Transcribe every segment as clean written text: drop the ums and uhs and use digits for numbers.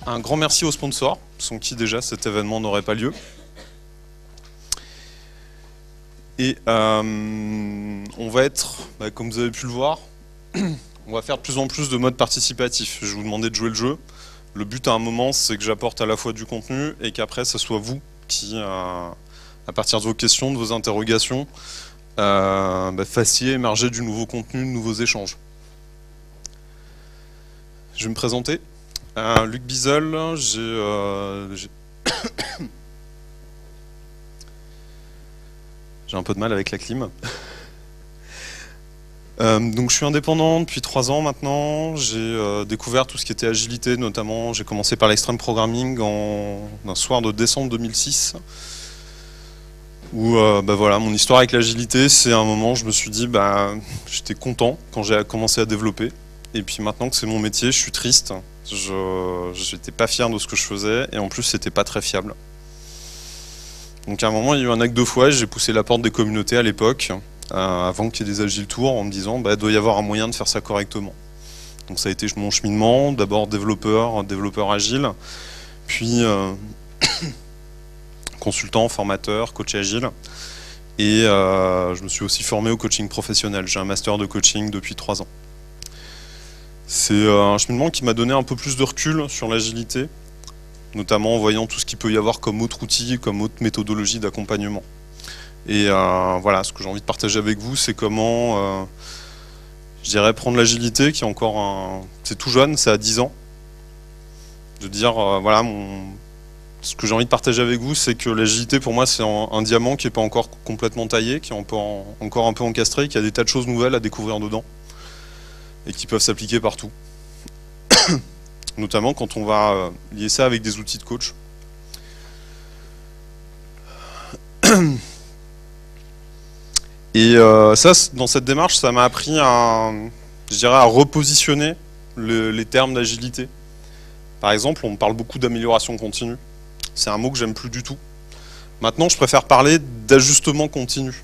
Un grand merci aux sponsors, sans qui déjà cet événement n'aurait pas lieu. Et on va être, comme vous avez pu le voir, on va faire de plus en plus de modes participatifs. Je vais vous demander de jouer le jeu. Le but à un moment, c'est que j'apporte à la fois du contenu et qu'après, ce soit vous qui, à partir de vos questions, de vos interrogations, fassiez émerger du nouveau contenu, de nouveaux échanges. Je vais me présenter. Luc Bizel, j'ai un peu de mal avec la clim. Donc je suis indépendant depuis 3 ans maintenant. J'ai découvert tout ce qui était agilité, notamment j'ai commencé par l'extreme programming un soir de décembre 2006. Où voilà, mon histoire avec l'agilité, c'est un moment où je me suis dit j'étais content quand j'ai commencé à développer. Et puis maintenant que c'est mon métier, je suis triste. Je n'étais pas fier de ce que je faisais et en plus c'était pas très fiable. Donc à un moment il y a eu un acte de foi, j'ai poussé la porte des communautés à l'époque, avant qu'il y ait des Agile Tours, en me disant il doit y avoir un moyen de faire ça correctement. Donc ça a été mon cheminement, d'abord développeur agile, puis consultant, formateur, coach agile. Et je me suis aussi formé au coaching professionnel. J'ai un master de coaching depuis 3 ans. C'est un cheminement qui m'a donné un peu plus de recul sur l'agilité, notamment en voyant tout ce qu'il peut y avoir comme autre outil, comme autre méthodologie d'accompagnement. Et voilà, ce que j'ai envie de partager avec vous, c'est comment, je dirais, prendre l'agilité, qui est encore c'est tout jeune, c'est à 10 ans, de dire, voilà, ce que j'ai envie de partager avec vous, c'est que l'agilité, pour moi, c'est un diamant qui n'est pas encore complètement taillé, qui est encore un peu encastré, qui a des tas de choses nouvelles à découvrir dedans, et qui peuvent s'appliquer partout. Notamment quand on va lier ça avec des outils de coach. Et ça, dans cette démarche, ça m'a appris je dirais, à repositionner les termes d'agilité. Par exemple, on parle beaucoup d'amélioration continue. C'est un mot que j'aime plus du tout. Maintenant, je préfère parler d'ajustement continu.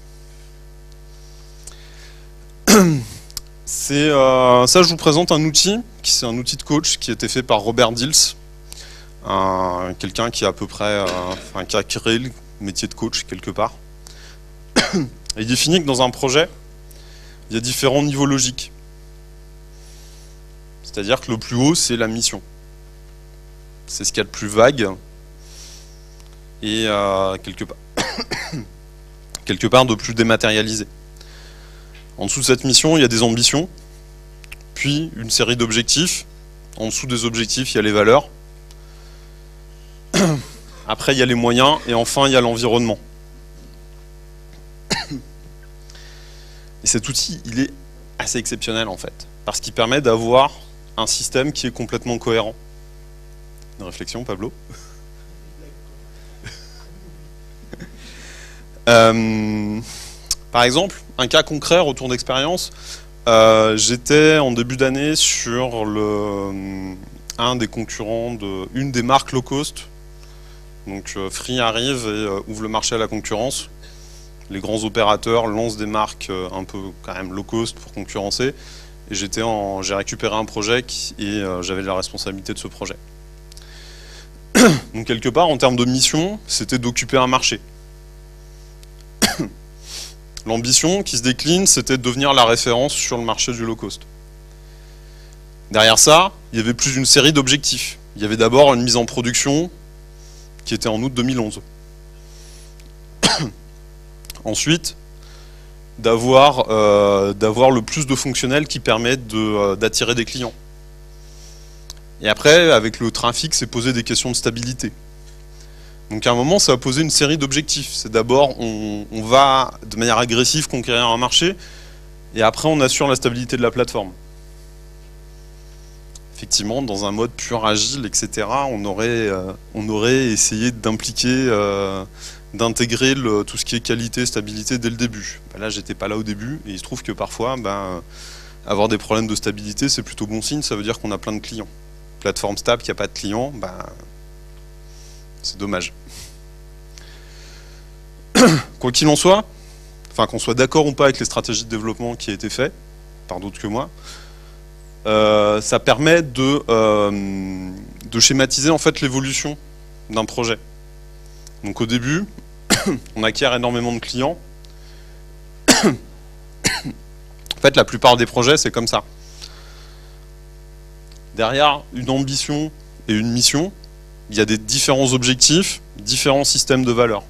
Ça, je vous présente un outil, c'est un outil de coach qui a été fait par Robert Dills, quelqu'un qui a à peu près, qui a créé le métier de coach quelque part. Et il définit que dans un projet, il y a différents niveaux logiques. C'est-à-dire que le plus haut, c'est la mission. C'est ce qu'il y a de plus vague et quelque part de plus dématérialisé. En dessous de cette mission, il y a des ambitions, puis une série d'objectifs. En dessous des objectifs, il y a les valeurs. Après, il y a les moyens, et enfin, il y a l'environnement. Et cet outil, il est assez exceptionnel, en fait, parce qu'il permet d'avoir un système qui est complètement cohérent. Une réflexion, Pablo? Par exemple, un cas concret, retour d'expérience, j'étais en début d'année sur un des concurrents une des marques low cost. Donc Free arrive et ouvre le marché à la concurrence. Les grands opérateurs lancent des marques un peu quand même low cost pour concurrencer. Et j'ai récupéré un projet et j'avais la responsabilité de ce projet. Donc quelque part, en termes de mission, c'était d'occuper un marché. L'ambition qui se décline, c'était de devenir la référence sur le marché du low cost. Derrière ça, il y avait plus d'une série d'objectifs. Il y avait d'abord une mise en production qui était en août 2011. Ensuite, d'avoir le plus de fonctionnels qui permettent d'attirer des clients. Et après, avec le trafic, c'est poser des questions de stabilité. Donc à un moment, ça va poser une série d'objectifs. C'est d'abord, on va de manière agressive conquérir un marché, et après on assure la stabilité de la plateforme. Effectivement, dans un mode pur agile, etc., on aurait essayé d'impliquer, d'intégrer tout ce qui est qualité, stabilité dès le début. Là, j'étais pas là au début, et il se trouve que parfois, avoir des problèmes de stabilité, c'est plutôt bon signe, ça veut dire qu'on a plein de clients. Plateforme stable qui n'a pas de clients, c'est dommage. Quoi qu'il en soit, enfin qu'on soit d'accord ou pas avec les stratégies de développement qui a été fait par d'autres que moi, ça permet de schématiser en fait l'évolution d'un projet. Donc au début, on acquiert énormément de clients. En fait, la plupart des projets, c'est comme ça. Derrière une ambition et une mission, il y a des différents objectifs, différents systèmes de valeurs.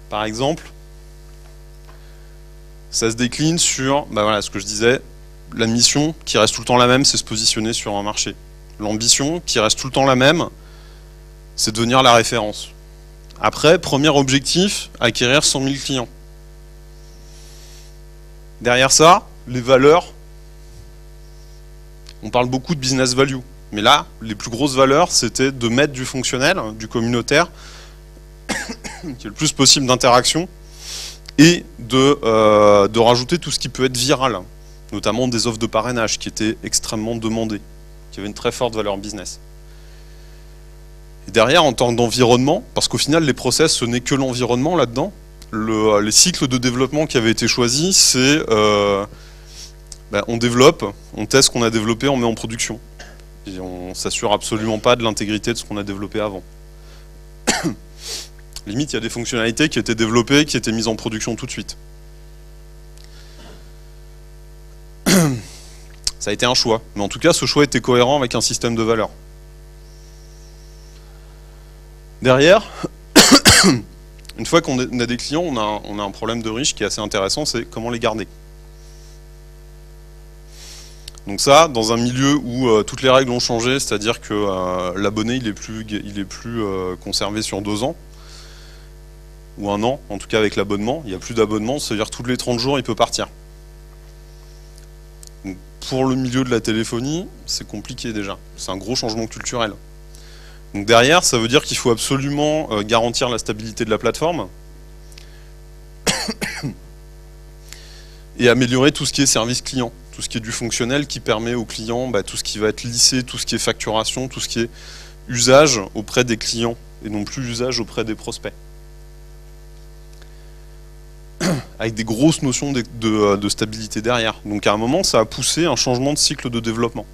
Par exemple, ça se décline sur, voilà, ce que je disais, la mission qui reste tout le temps la même, c'est se positionner sur un marché. L'ambition qui reste tout le temps la même, c'est devenir la référence. Après, premier objectif, acquérir 100 000 clients. Derrière ça, les valeurs, on parle beaucoup de business value. Mais là, les plus grosses valeurs, c'était de mettre du fonctionnel, du communautaire, qui est le plus possible d'interaction, et de rajouter tout ce qui peut être viral, notamment des offres de parrainage qui étaient extrêmement demandées, qui avaient une très forte valeur business. Et derrière, en tant d'environnement, parce qu'au final, les process, ce n'est que l'environnement là-dedans, les cycles de développement qui avaient été choisis, c'est on développe, on teste ce qu'on a développé, on met en production. Et on s'assure absolument pas de l'intégrité de ce qu'on a développé avant. Limite, il y a des fonctionnalités qui étaient développées, qui étaient mises en production tout de suite. Ça a été un choix, mais en tout cas, ce choix était cohérent avec un système de valeurs. Derrière, une fois qu'on a des clients, on a un problème de riche qui est assez intéressant, c'est comment les garder. Donc ça, dans un milieu où toutes les règles ont changé, c'est-à-dire que l'abonné il est plus conservé sur 2 ans, ou 1 an, en tout cas avec l'abonnement, il n'y a plus d'abonnement, c'est-à-dire tous les 30 jours il peut partir. Donc, pour le milieu de la téléphonie, c'est compliqué déjà, c'est un gros changement culturel. Donc derrière, ça veut dire qu'il faut absolument garantir la stabilité de la plateforme et améliorer tout ce qui est service client. Tout ce qui est du fonctionnel qui permet aux clients, tout ce qui va être lissé, tout ce qui est facturation, tout ce qui est usage auprès des clients et non plus usage auprès des prospects. Avec des grosses notions de stabilité derrière. Donc à un moment, ça a poussé un changement de cycle de développement.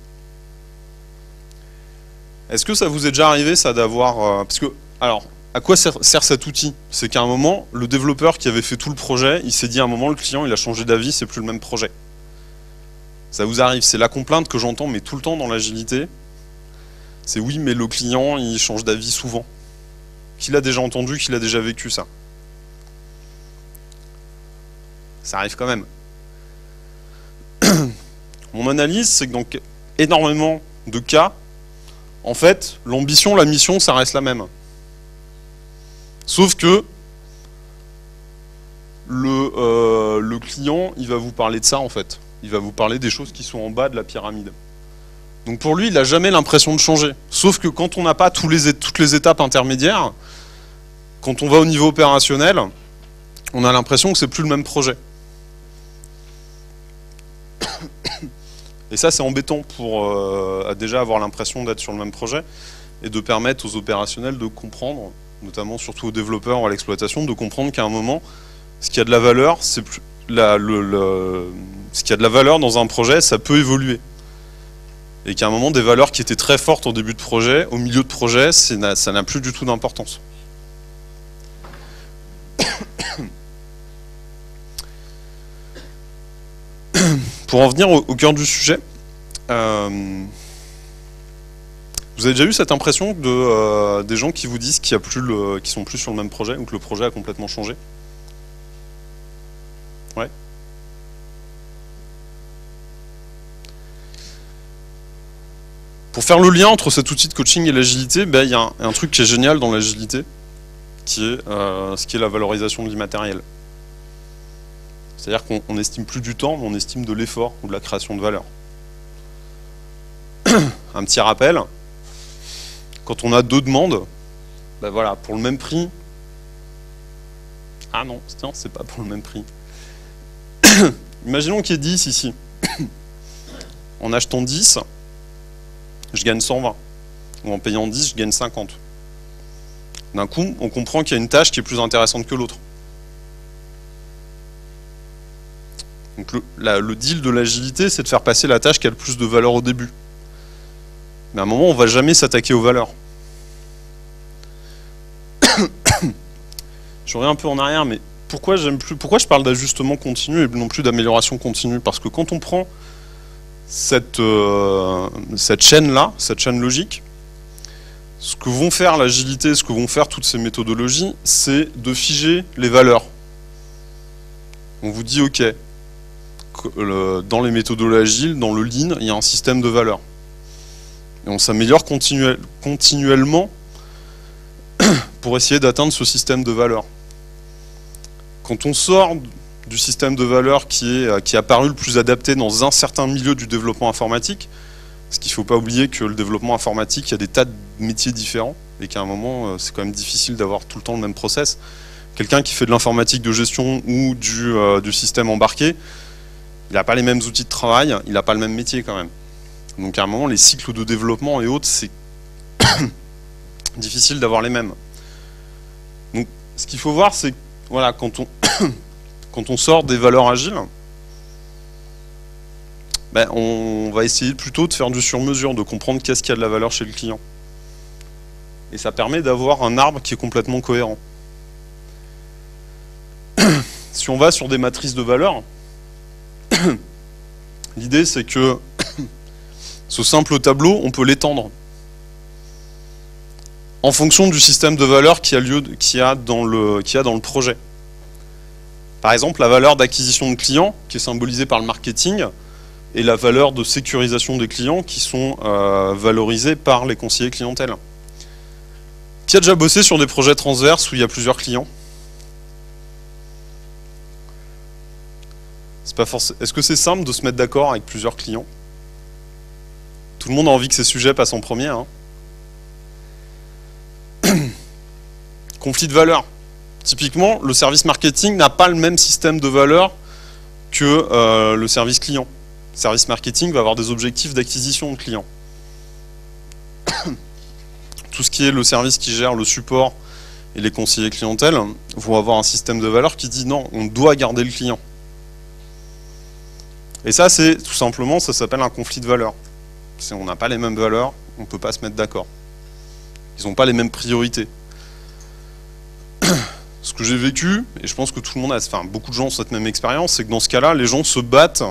Est-ce que ça vous est déjà arrivé, ça, d'avoir... parce que, alors, à quoi sert cet outil? C'est qu'à un moment, le développeur qui avait fait tout le projet, il s'est dit à un moment, le client, il a changé d'avis, c'est plus le même projet. Ça vous arrive, c'est la complainte que j'entends, mais tout le temps dans l'agilité. C'est oui, mais le client, il change d'avis souvent. Qui l'a déjà entendu, qui l'a déjà vécu, ça? Ça arrive quand même. Mon analyse, c'est que dans énormément de cas, en fait, l'ambition, la mission, ça reste la même. Sauf que le client, il va vous parler de ça, en fait. Il va vous parler des choses qui sont en bas de la pyramide. Donc pour lui, il n'a jamais l'impression de changer. Sauf que quand on n'a pas toutes les étapes intermédiaires, quand on va au niveau opérationnel, on a l'impression que c'est plus le même projet. Et ça, c'est embêtant pour déjà avoir l'impression d'être sur le même projet et de permettre aux opérationnels de comprendre, notamment surtout aux développeurs ou à l'exploitation, de comprendre qu'à un moment, ce qui a de la valeur, c'est plus ce qui a de la valeur dans un projet, ça peut évoluer. Et qu'à un moment, des valeurs qui étaient très fortes au début de projet, au milieu de projet, ça n'a plus du tout d'importance. Pour en venir au cœur du sujet, vous avez déjà eu cette impression des gens qui vous disent qu'ils sont plus sur le même projet ou que le projet a complètement changé? Ouais. Pour faire le lien entre cet outil de coaching et l'agilité, il y a un truc qui est génial dans l'agilité, qui est ce qui est la valorisation de l'immatériel. C'est-à-dire qu'on n'estime plus du temps, mais on estime de l'effort ou de la création de valeur. Un petit rappel, quand on a 2 demandes, voilà, pour le même prix... Ah non, c'est pas pour le même prix. Imaginons qu'il y ait 10 ici. En achetant 10, je gagne 120. Ou en payant 10, je gagne 50. D'un coup, on comprend qu'il y a une tâche qui est plus intéressante que l'autre. Donc le deal de l'agilité, c'est de faire passer la tâche qui a le plus de valeur au début. Mais à un moment, on ne va jamais s'attaquer aux valeurs. Je reviens un peu en arrière, mais pourquoi je parle d'ajustement continu et non plus d'amélioration continue? Parce que quand on prend cette chaîne-là, cette chaîne logique, ce que vont faire l'agilité, ce que vont faire toutes ces méthodologies, c'est de figer les valeurs. On vous dit, ok, dans les méthodologies agiles, dans le lean, il y a un système de valeurs. Et on s'améliore continuellement pour essayer d'atteindre ce système de valeurs. Quand on sort du système de valeurs qui est apparu le plus adapté dans un certain milieu du développement informatique, parce qu'il ne faut pas oublier que le développement informatique, il y a des tas de métiers différents, et qu'à un moment, c'est quand même difficile d'avoir tout le temps le même process. Quelqu'un qui fait de l'informatique de gestion ou du système embarqué, il n'a pas les mêmes outils de travail, il n'a pas le même métier quand même. Donc à un moment, les cycles de développement et autres, c'est difficile d'avoir les mêmes. Donc ce qu'il faut voir, c'est voilà, quand on sort des valeurs agiles, ben, on va essayer plutôt de faire du sur-mesure, de comprendre qu'est-ce qu'il y a de la valeur chez le client. Et ça permet d'avoir un arbre qui est complètement cohérent. Si on va sur des matrices de valeurs, l'idée c'est que ce simple tableau, on peut l'étendre en fonction du système de valeurs qu'il y a dans le projet. Par exemple, la valeur d'acquisition de clients, qui est symbolisée par le marketing, et la valeur de sécurisation des clients, qui sont valorisées par les conseillers clientèle. Qui a déjà bossé sur des projets transverses où il y a plusieurs clients? Est-ce que c'est simple de se mettre d'accord avec plusieurs clients? Tout le monde a envie que ces sujets passent en premier, hein. Conflit de valeurs. Typiquement, le service marketing n'a pas le même système de valeurs que le service client. Le service marketing va avoir des objectifs d'acquisition de clients. Tout ce qui est le service qui gère le support et les conseillers clientèle vont avoir un système de valeurs qui dit non, on doit garder le client. Et ça, c'est tout simplement, ça s'appelle un conflit de valeurs. Si on n'a pas les mêmes valeurs, on ne peut pas se mettre d'accord. Ils n'ont pas les mêmes priorités. Ce que j'ai vécu, et je pense que tout le monde beaucoup de gens ont cette même expérience, c'est que dans ce cas-là, les gens se battent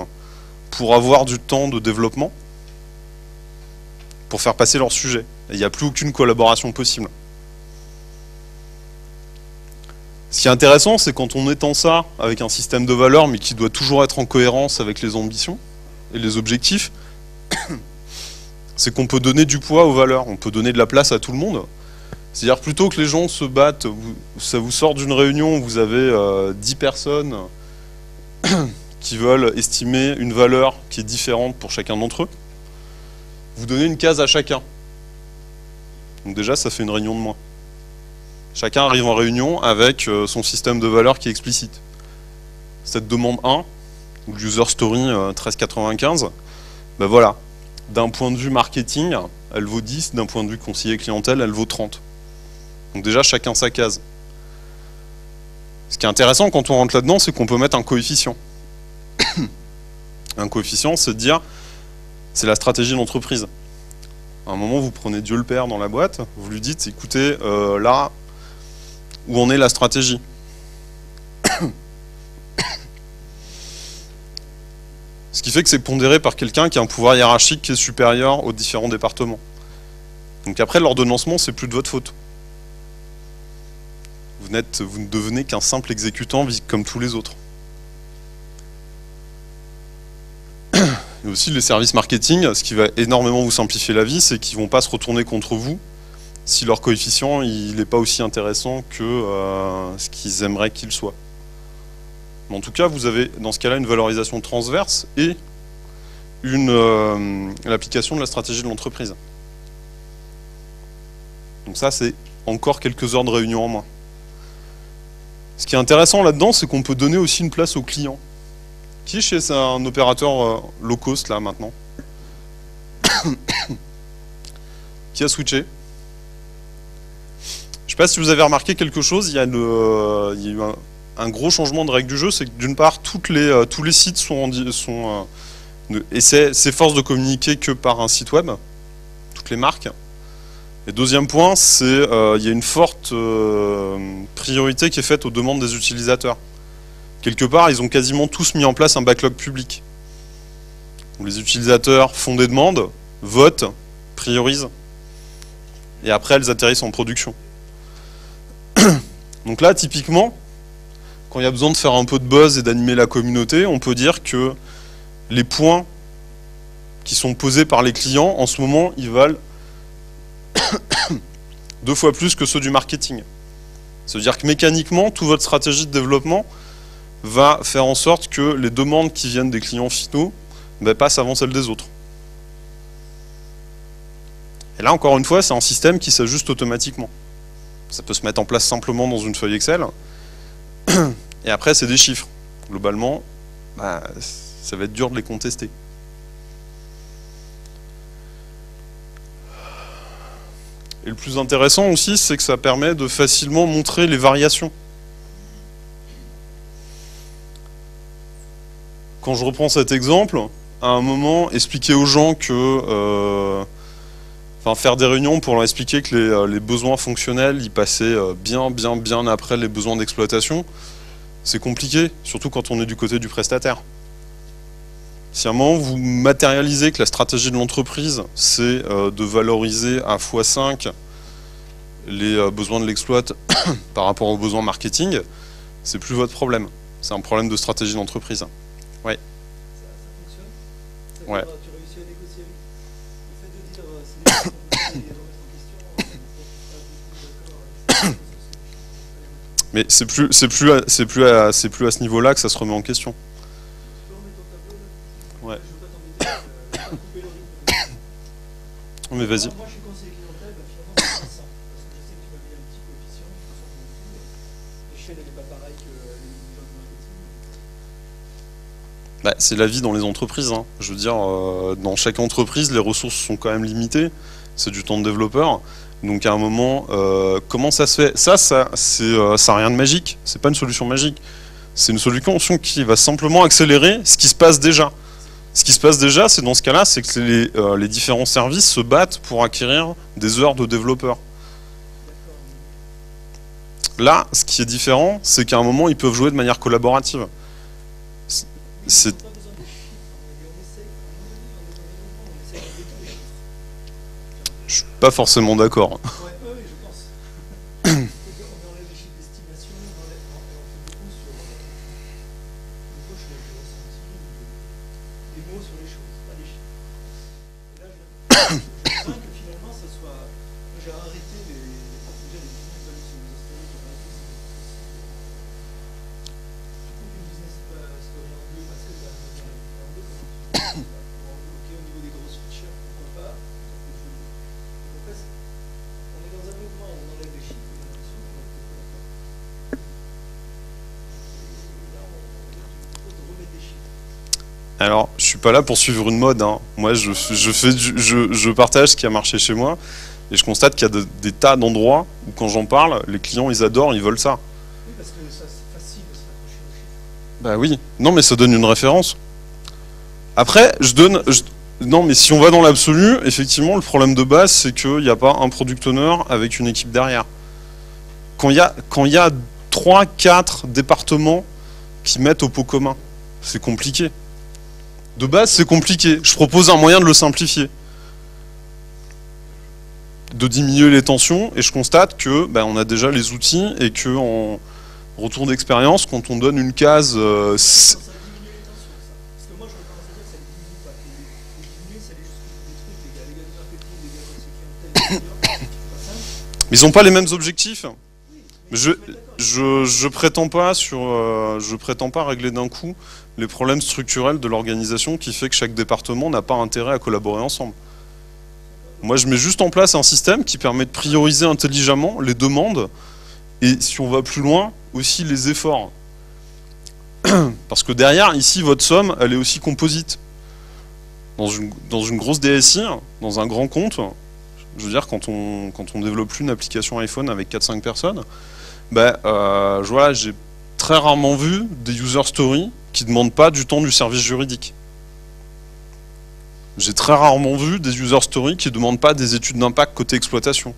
pour avoir du temps de développement, pour faire passer leur sujet. Et il n'y a plus aucune collaboration possible. Ce qui est intéressant, c'est quand on étend ça avec un système de valeurs, mais qui doit toujours être en cohérence avec les ambitions et les objectifs, c'est qu'on peut donner du poids aux valeurs, on peut donner de la place à tout le monde. C'est-à-dire plutôt que les gens se battent, ça vous sort d'une réunion, vous avez 10 personnes qui veulent estimer une valeur qui est différente pour chacun d'entre eux, vous donnez une case à chacun. Donc déjà, ça fait une réunion de moins. Chacun arrive en réunion avec son système de valeurs qui est explicite. Cette demande 1, ou user story 1395, ben voilà, d'un point de vue marketing, elle vaut 10, d'un point de vue conseiller clientèle, elle vaut 30. Donc déjà, chacun sa case. Ce qui est intéressant quand on rentre là-dedans, c'est qu'on peut mettre un coefficient. Un coefficient, c'est de dire, c'est la stratégie de l'entreprise. À un moment, vous prenez Dieu le Père dans la boîte, vous lui dites, écoutez, là, où en est la stratégie? Ce qui fait que c'est pondéré par quelqu'un qui a un pouvoir hiérarchique qui est supérieur aux différents départements. Donc après, l'ordonnancement, c'est plus de votre faute. Vous ne devenez qu'un simple exécutant comme tous les autres. Et aussi les services marketing, ce qui va énormément vous simplifier la vie, c'est qu'ils ne vont pas se retourner contre vous si leur coefficient n'est pas aussi intéressant que ce qu'ils aimeraient qu'il soit. Mais en tout cas, vous avez dans ce cas-là une valorisation transverse et l'application de la stratégie de l'entreprise. Donc ça, c'est encore quelques heures de réunion en moins. Ce qui est intéressant là-dedans, c'est qu'on peut donner aussi une place au client. Qui est chez un opérateur low cost là maintenant? Qui a switché? Je ne sais pas si vous avez remarqué quelque chose, il y a eu un gros changement de règle du jeu, c'est que d'une part, tous les sites s'efforcent de communiquer que par un site web, toutes les marques. Et deuxième point, c'est il y a une forte priorité qui est faite aux demandes des utilisateurs. Quelque part, ils ont quasiment tous mis en place un backlog public, où les utilisateurs font des demandes, votent, priorisent, et après elles atterrissent en production. Donc là, typiquement, quand il y a besoin de faire un peu de buzz et d'animer la communauté, on peut dire que les points qui sont posés par les clients, en ce moment, ils valent 2 fois plus que ceux du marketing. Ça veut dire que mécaniquement, toute votre stratégie de développement va faire en sorte que les demandes qui viennent des clients finaux passent avant celles des autres. Et là, encore une fois, c'est un système qui s'ajuste automatiquement. Ça peut se mettre en place simplement dans une feuille Excel. Et après, c'est des chiffres. Globalement, ça va être dur de les contester. Et le plus intéressant aussi, c'est que ça permet de facilement montrer les variations. Quand je reprends cet exemple, à un moment, expliquer aux gens que... faire des réunions pour leur expliquer que les besoins fonctionnels, ils passaient bien après les besoins d'exploitation, c'est compliqué, surtout quand on est du côté du prestataire. Si à un moment vous matérialisez que la stratégie de l'entreprise, c'est de valoriser à x5 les besoins de l'exploit par rapport aux besoins marketing, c'est plus votre problème. C'est un problème de stratégie d'entreprise. Oui. Ça fonctionne? Ouais. Tu réussis à négocier avec le fait de dire mais c'est plus à ce niveau-là que ça se remet en question. Ouais. Mais vas-y. Moi, je suis conseiller clientèle, finalement, c'est 100. Parce que je sais que tu m'as mis un petit coefficient, l'échelle, elle n'est pas pareille que les gens du marketing. C'est la vie dans les entreprises. Hein. Je veux dire, dans chaque entreprise, les ressources sont quand même limitées. C'est du temps de développeur. Donc à un moment, comment ça se fait? Ça n'a rien de magique. C'est pas une solution magique. C'est une solution qui va simplement accélérer ce qui se passe déjà. Ce qui se passe déjà, c'est dans ce cas-là, c'est que les différents services se battent pour acquérir des heures de développeurs. Là, ce qui est différent, c'est qu'à un moment, ils peuvent jouer de manière collaborative. Je suis pas forcément d'accord. Alors, je suis pas là pour suivre une mode. Hein. Moi, je partage ce qui a marché chez moi et je constate qu'il y a des tas d'endroits où, quand j'en parle, les clients, ils adorent, ils veulent ça. Oui, parce que ça, c'est facile de se raccrocher aux chiffres. Bah oui. Non, mais ça donne une référence. Après, non, mais si on va dans l'absolu, effectivement, le problème de base, c'est qu'il n'y a pas un product owner avec une équipe derrière. Quand il y a 3-4 départements qui mettent au pot commun, c'est compliqué. De base, c'est compliqué. Je propose un moyen de le simplifier. De diminuer les tensions, et je constate que on a déjà les outils, et que en retour d'expérience, quand on donne une case... Mais ils n'ont pas les mêmes objectifs. Je prétends pas régler d'un coup les problèmes structurels de l'organisation qui fait que chaque département n'a pas intérêt à collaborer ensemble. Moi, je mets juste en place un système qui permet de prioriser intelligemment les demandes et, si on va plus loin, aussi les efforts. Parce que derrière, ici, votre somme, elle est aussi composite. Dans une grosse DSI, dans un grand compte, je veux dire, quand on développe plus une application iPhone avec 4-5 personnes, voilà, j'ai très rarement vu des user stories qui ne demandent pas du temps du service juridique. J'ai très rarement vu des user stories qui ne demandent pas des études d'impact côté exploitation.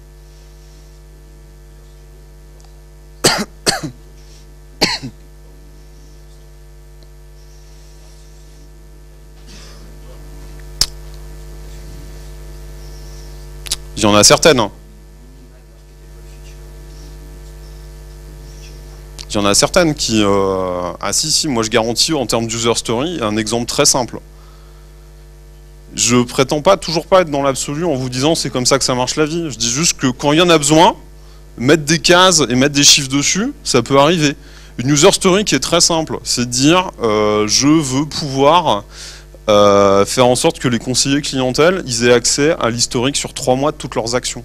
Il y en a certaines. Il y en a certaines qui... Ah si, moi je garantis en termes d'user story un exemple très simple. Je prétends toujours pas être dans l'absolu en vous disant c'est comme ça que ça marche la vie. Je dis juste que quand il y en a besoin, mettre des cases et mettre des chiffres dessus, ça peut arriver. Une user story qui est très simple, c'est de dire je veux pouvoir faire en sorte que les conseillers clientèle ils aient accès à l'historique sur 3 mois de toutes leurs actions.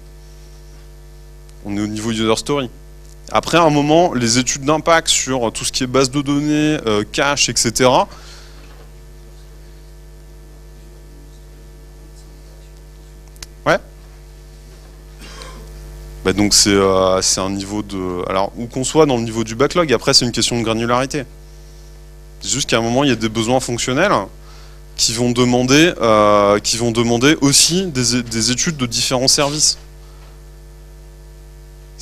On est au niveau user story. Après, à un moment, les études d'impact sur tout ce qui est base de données, cache, etc. Ouais. Bah donc c'est un niveau de... Alors, où qu'on soit dans le niveau du backlog, après c'est une question de granularité. C'est juste qu'à un moment, il y a des besoins fonctionnels qui vont demander aussi des études de différents services.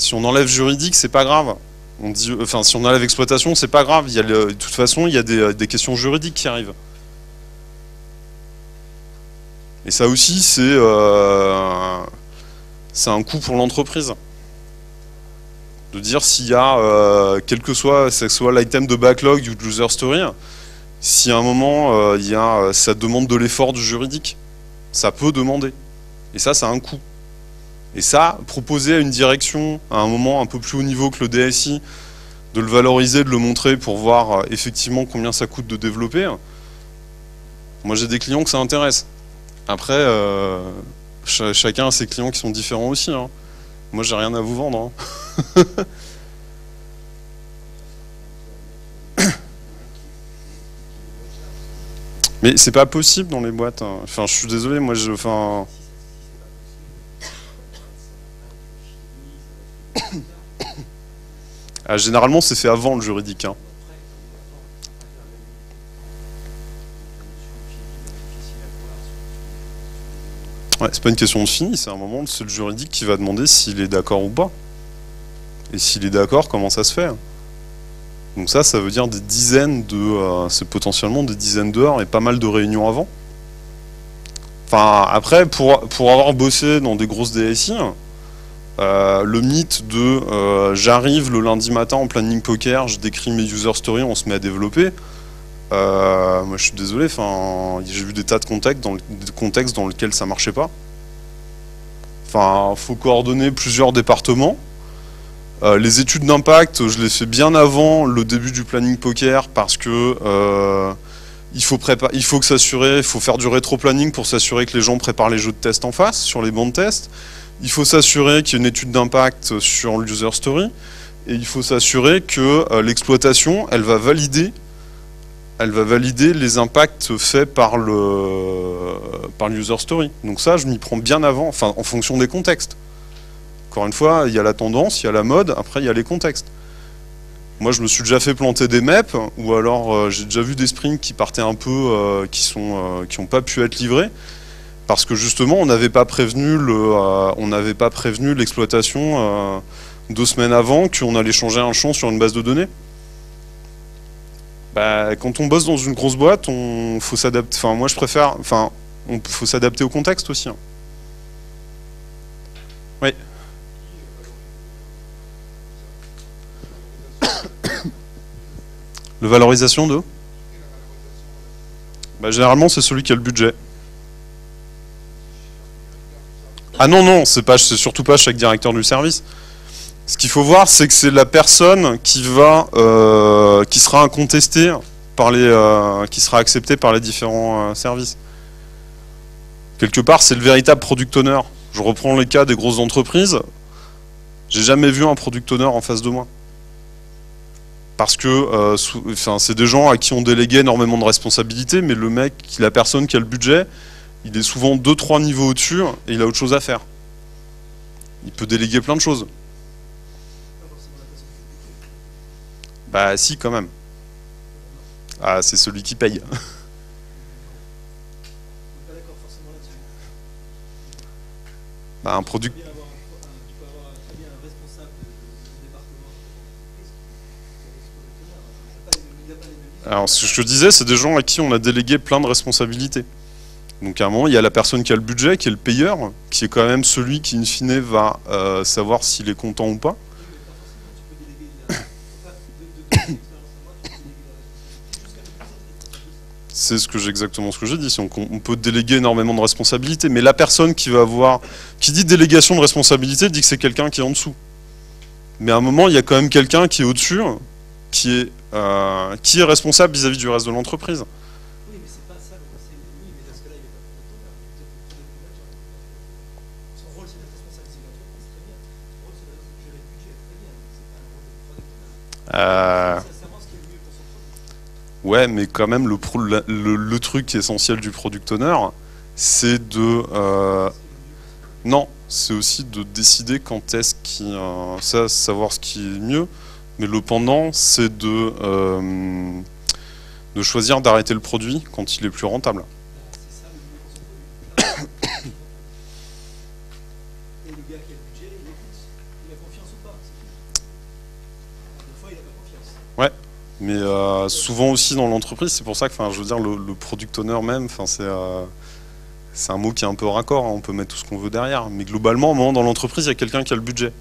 Si on enlève juridique, c'est pas grave. On dit, enfin, si on enlève exploitation, c'est pas grave. De toute façon, il y a des questions juridiques qui arrivent. Et ça aussi, c'est un coût pour l'entreprise. De dire s'il y a, quel que soit l'item de backlog ou de user story, si à un moment, ça demande de l'effort du juridique, ça peut demander. Et ça a un coût. Et ça, proposer à une direction, à un moment un peu plus haut niveau que le DSI, de le valoriser, de le montrer pour voir effectivement combien ça coûte de développer, moi j'ai des clients que ça intéresse. Après, chacun a ses clients qui sont différents aussi. Hein. Moi j'ai rien à vous vendre. Hein. Mais c'est pas possible dans les boîtes. Hein. Enfin, je suis désolé, moi je... Enfin... Ah, généralement, c'est fait avant le juridique. Hein. Ouais, c'est pas une question de fini, c'est un moment, c'est le juridique qui va demander s'il est d'accord ou pas. Et s'il est d'accord, comment ça se fait. Donc ça veut dire des dizaines de... c'est potentiellement des dizaines d'heures et pas mal de réunions avant. Enfin, après, pour avoir bossé dans des grosses DSI... le mythe de j'arrive le lundi matin en planning poker, je décris mes user stories, on se met à développer. Moi je suis désolé, j'ai vu des tas de contextes dans lesquels ça marchait pas. Enfin, faut coordonner plusieurs départements. Les études d'impact, je les fais bien avant le début du planning poker parce que il faut faire du rétro-planning pour s'assurer que les gens préparent les jeux de test en face sur les bancs de test. Il faut s'assurer qu'il y a une étude d'impact sur l'user story et il faut s'assurer que l'exploitation, elle va valider les impacts faits par l'user story. Donc ça, je m'y prends bien avant, enfin en fonction des contextes. Encore une fois, il y a la tendance, il y a la mode, après il y a les contextes. Moi, je me suis déjà fait planter des MEP, ou alors j'ai déjà vu des sprints qui partaient un peu, qui n'ont pas pu être livrés. Parce que justement, on n'avait pas prévenu l'exploitation 2 semaines avant qu'on allait changer un champ sur une base de données. Bah, quand on bosse dans une grosse boîte, faut s'adapter. Enfin, moi, je préfère. Enfin, faut s'adapter au contexte aussi. Hein. Oui. Le valorisation de bah, généralement, c'est celui qui a le budget. Ah non, c'est surtout pas chaque directeur du service. Ce qu'il faut voir, c'est que c'est la personne qui sera incontestée qui sera acceptée par les différents services. Quelque part, c'est le véritable product owner. Je reprends les cas des grosses entreprises. J'ai jamais vu un product owner en face de moi. Parce que c'est des gens à qui on déléguait énormément de responsabilités, mais la personne qui a le budget, il est souvent 2-3 niveaux au-dessus et il a autre chose à faire. Il peut déléguer plein de choses. Bah si, quand même. Ah, c'est celui qui paye. Pas d'accord forcément là-dessus. Bah, un Tu peux product... très bien avoir tu peux avoir très bien un responsable de département d'entreprise qui est product owner. Il n'a pas les mêmes Alors, ce que je te difficultés. disais, c'est des gens à qui on a délégué plein de responsabilités. Donc à un moment, il y a la personne qui a le budget, qui est le payeur, qui est quand même celui qui, in fine, va savoir s'il est content ou pas. Oui, mais pas forcément. Tu peux déléguer enfin, de l'expérience à moi, tu peux déléguer la responsabilité jusqu'à ne plus être responsable de ça. C'est exactement ce que j'ai dit. On peut déléguer énormément de responsabilités, mais la personne qui va avoir, qui dit délégation de responsabilité, dit que c'est quelqu'un qui est en dessous. Mais à un moment, il y a quand même quelqu'un qui est au-dessus, qui est responsable vis-à-vis du reste de l'entreprise. Oui, mais c'est pas ça. Oui, mais dans ce cas-là, il n'est pas product owner. Peut-être que product manager. Son rôle, c'est d'être responsabiliser l'entreprise, très bien. Son rôle, c'est de gérer le budget, très bien. Mais c'est pas un rôle de product owner. Euh, C'est sincèrement ce qui est le mieux pour son produit. ouais, mais quand même, le truc essentiel du product owner, c'est de... C'est ce qui est le mieux pour son produit. non, c'est aussi de décider quand est-ce qu'il... ça, savoir ce qui est mieux, mais le pendant, c'est de choisir d'arrêter le produit quand il est plus rentable. Ben, c'est ça le mieux pour son produit. Arrêter quand c'est plus rentable. Et le gars qui a le budget, il écoute. Il a confiance ou pas, c'est tout. Des fois, il n'a pas confiance. Ouais, mais souvent aussi dans l'entreprise, c'est pour ça que, enfin, je veux dire, le product owner même, enfin, c'est un mot qui est un peu raccord, hein, on peut mettre tout ce qu'on veut derrière, mais globalement, à un moment, dans l'entreprise, il y a quelqu'un qui a le budget. Donc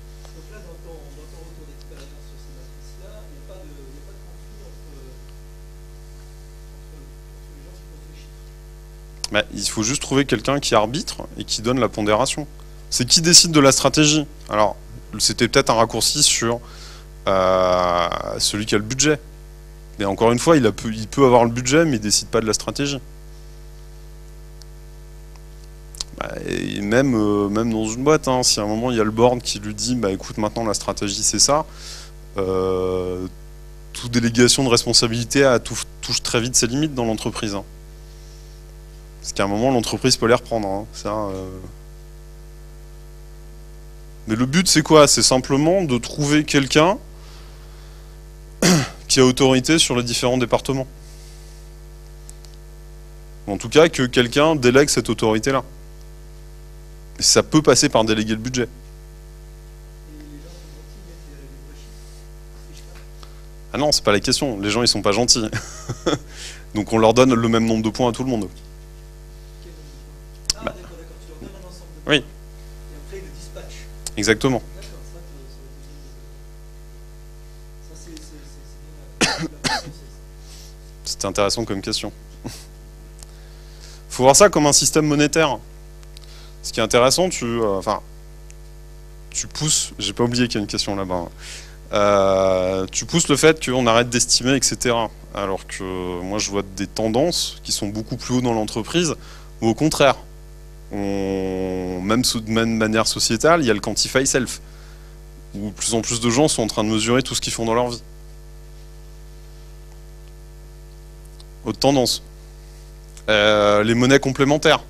là, dans ton retour d'expérience sur ces matrices-là, il n'y a pas de conflit entre les gens qui posent les chiffres. Bah, il faut juste trouver quelqu'un qui arbitre et qui donne la pondération. C'est qui décide de la stratégie. Alors, c'était peut-être un raccourci sur celui qui a le budget. Mais encore une fois, il peut avoir le budget, mais il décide pas de la stratégie. Bah, et même dans une boîte, hein, si à un moment il y a le board qui lui dit, bah écoute, maintenant la stratégie c'est ça, toute délégation de responsabilité touche très vite ses limites dans l'entreprise, hein. Parce qu'à un moment, l'entreprise peut les reprendre, hein, ça, mais le but, c'est quoi? C'est simplement de trouver quelqu'un qui a autorité sur les différents départements. En tout cas, que quelqu'un délègue cette autorité-là. Et ça peut passer par déléguer le budget. Et les gens sont gentils, mettent les vrais chiffres, ils ne trichent pas. Ah non, c'est pas la question. Les gens, ils sont pas gentils. Donc on leur donne le même nombre de points à tout le monde. Quel nombre de points? Ah, Bah, d'accord, d'accord. Tu leur donnes un ensemble de oui, points. Et après, ils le dispatchent. exactement. D'accord, ça va être bien ça, c'est bien la pensée, ça. C'était intéressant comme question. Faut voir ça comme un système monétaire. Ce qui est intéressant, enfin, tu pousses, j'ai pas oublié qu'il y a une question là-bas, tu pousses le fait qu'on arrête d'estimer, etc. Alors que moi je vois des tendances qui sont beaucoup plus haut dans l'entreprise, ou au contraire, même de manière sociétale, il y a le quantify self, où de plus en plus de gens sont en train de mesurer tout ce qu'ils font dans leur vie. Autre tendance. Les monnaies complémentaires.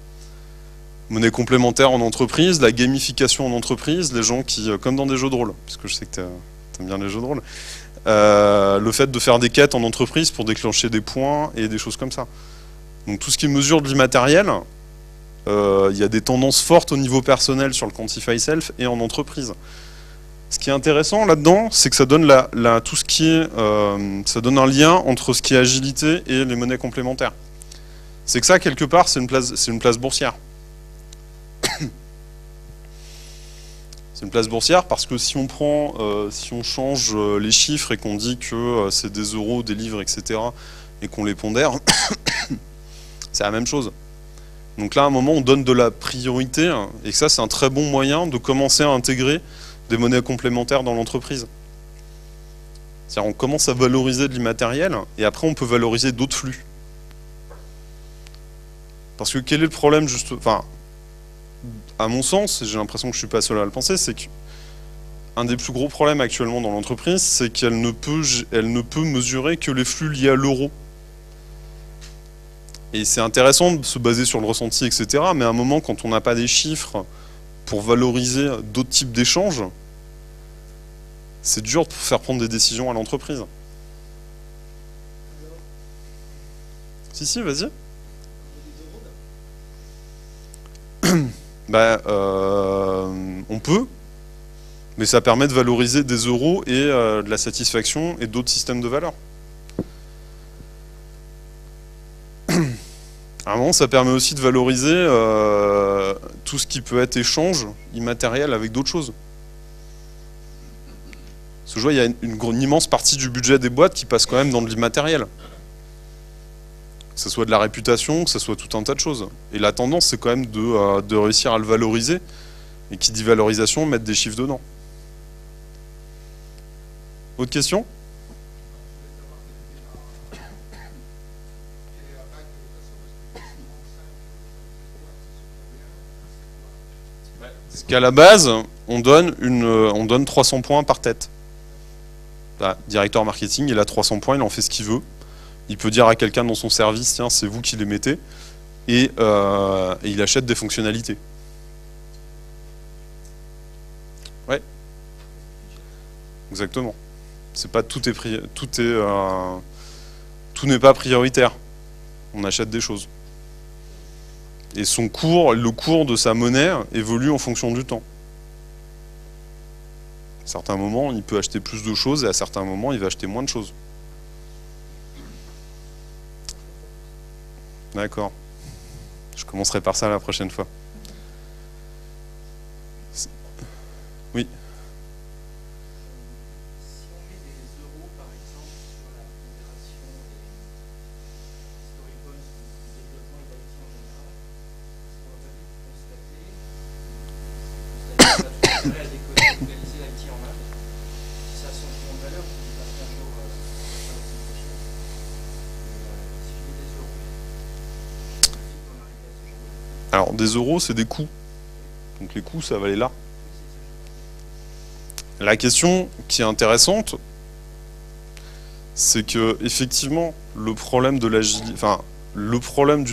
Monnaie complémentaire en entreprise, la gamification en entreprise, les gens qui, comme dans des jeux de rôle, parce que je sais que t'aimes bien les jeux de rôle, le fait de faire des quêtes en entreprise pour déclencher des points et des choses comme ça. Donc tout ce qui mesure de l'immatériel, il y a des tendances fortes au niveau personnel sur le Quantify Self et en entreprise. Ce qui est intéressant là-dedans, c'est que ça donne tout ce qui est, ça donne un lien entre ce qui est agilité et les monnaies complémentaires. C'est que ça, quelque part, c'est une place boursière. C'est une place boursière parce que si on change les chiffres et qu'on dit que c'est des euros, des livres, etc., et qu'on les pondère, c'est la même chose. Donc là, à un moment, on donne de la priorité, et ça, c'est un très bon moyen de commencer à intégrer des monnaies complémentaires dans l'entreprise. C'est-à-dire, on commence à valoriser de l'immatériel, et après, on peut valoriser d'autres flux. Parce que quel est le problème, juste, enfin, à mon sens, et j'ai l'impression que je suis pas seul à le penser, c'est qu'un des plus gros problèmes actuellement dans l'entreprise, c'est qu'elle ne peut mesurer que les flux liés à l'euro. Et c'est intéressant de se baser sur le ressenti, etc. Mais à un moment, quand on n'a pas des chiffres pour valoriser d'autres types d'échanges, c'est dur pour faire prendre des décisions à l'entreprise. Si, vas-y. Au niveau des euros, Bah, on peut, mais ça permet de valoriser des euros et de la satisfaction et d'autres systèmes de valeur. À un moment, ça permet aussi de valoriser tout ce qui peut être échange immatériel avec d'autres choses. Parce que je vois, il y a une immense partie du budget des boîtes qui passe quand même dans de l'immatériel. Que ce soit de la réputation, que ce soit tout un tas de choses. Et la tendance, c'est quand même de réussir à le valoriser. Et qui dit valorisation, mettre des chiffres dedans. Autre question ? Parce qu'à la base, on donne 300 points par tête. Bah, directeur marketing, il a 300 points, il en fait ce qu'il veut. Il peut dire à quelqu'un dans son service, tiens, c'est vous qui les mettez, et il achète des fonctionnalités. Ouais. Exactement. C'est pas tout n'est pas prioritaire. On achète des choses. Et le cours de sa monnaie évolue en fonction du temps. À certains moments, il peut acheter plus de choses et à certains moments, il va acheter moins de choses. D'accord. Je commencerai par ça la prochaine fois. Oui. si on met des euros, par exemple, sur la pondération et story points du développement et d'IT en général, est-ce qu'on va pas vite constater qu'on a tout intérêt à décoloniser l'IT en Inde, si ça a son jugement de valeur, qui passe un jour à la semaine prochaine. Si je mets des euros, on arrive à ce genre de... Alors, des euros, c'est des coûts. Donc les coûts, ça va aller là. La question qui est intéressante, c'est que effectivement, le problème d'une